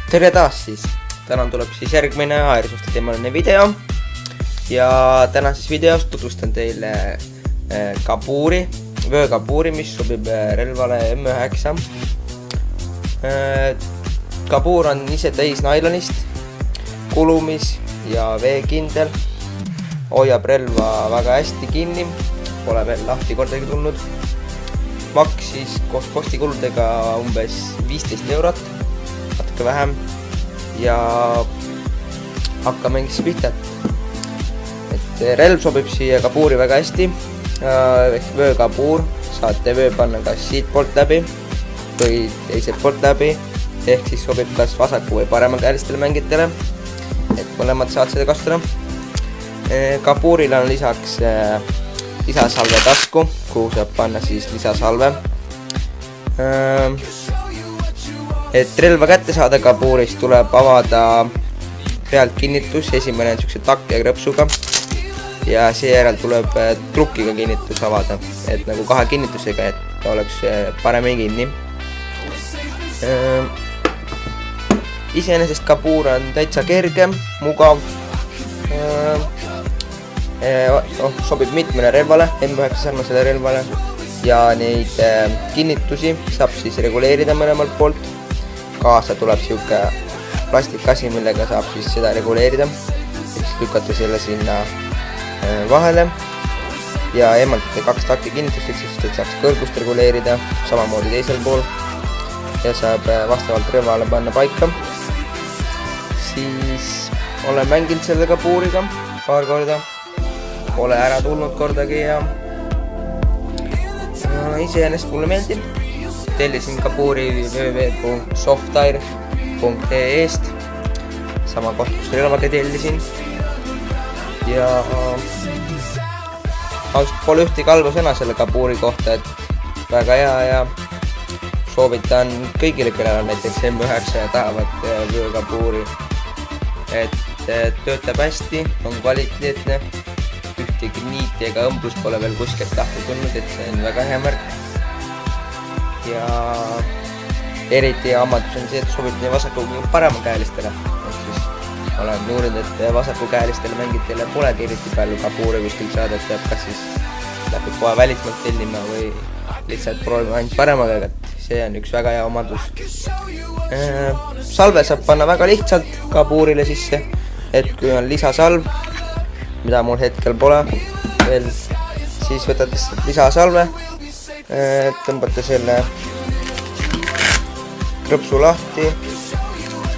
Tere taas siis, täna tuleb siis järgmine aersofti teemaline video ja tänases videos tutvustan teile kabuuri, vöökabuuri, mis sobib relvale M9. Kabuur on ise täis nailonist, kulumis ja veekindel, hoiab relva väga hästi kinni, pole veel lahti kordagi tulnud. Maksis koos postikuludega umbes 15 eurot, natuke vähem, ja hakkame siis pihta. Relv sobib siia kabuuri väga hästi, vöökabuur, saate vöö panna kas siit poolt läbi või teiselt poolt läbi, ehk siis sobib kas vasaku või paremakäelistele mängijatele, et mõlemad saavad seda kasutada. Kabuuril on lisaks lisasalve tasku, kuhu saab panna siis lisasalve. Et relva kätte saada kabuurist, tuleb avada pealt kinnitus, esimene on siukse takk ja krõpsuga ja seejärel tuleb trukiga kinnitus avada, et nagu kahe kinnitusega, et ta oleks paremini kinni. Iseenesest kabuur on täitsa kerge, mugav, sobib mitmele relvale, M9 sarnasele relvale, ja neid kinnitusi saab siis reguleerida mõlemalt poolt. Kaasa tuleb siuke plastikasi, millega saab siis seda reguleerida, siis lükata selle sinna vahele ja eemaldate kaks takki kinnitusteks, et saaks kõrgust reguleerida, samamoodi teisel pool, ja saab vastavalt relvale panna paika. Siis olen mänginud selle kabuuriga paar korda, pole ära tulnud kordagi ja iseenesest mulle meeldib. Tellisin kabuuri www.softire.ee-st, sama koht, kus relvaga tellisin, ja ausalt pole ühtegi halba sõna selle kabuuri kohta, et väga hea ja soovitan kõigile, kellel on näiteks M9 ja tahavad vöökabuuri, et töötab hästi, on kvaliteetne, ühtegi niiti ega õmblus pole veel kuskilt lahti tulnud, et see on väga hea märk. Ja eriti hea omadus on see, et sobib nii vasaku kui paremakäelistele. Olen uurinud, et vasakukäelistele mängijatele polegi eriti palju kabuuri kuskilt saada, et peab kas siis läbi kohe välismaalt tellima või lihtsalt proovima ainult parema käega, et see on üks väga hea omadus. Salve saab panna väga lihtsalt kabuurile sisse, et kui on lisasalv, mida mul hetkel pole veel, siis võtate lisasalve, tõmbate selle krõpsu lahti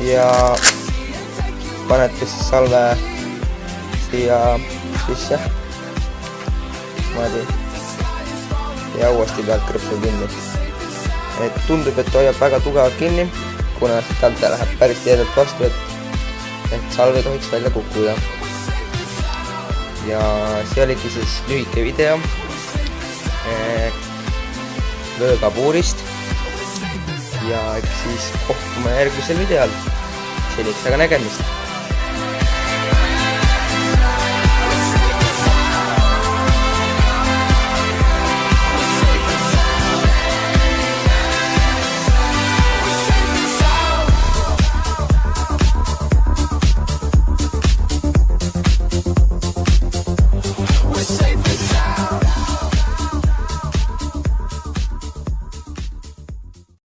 ja panete siis salve siia sisse ja uuesti pealt krõpsu kinni. Et tundub, et hoiab väga tugevalt kinni, kuna sealt läheb päris teedelt vastu, et salve ei tohiks välja kukkuda. Ja see oligi siis lühike video vöökabuurist ja eks siis kohtume järgmisel videol. Seniks aga nägemist!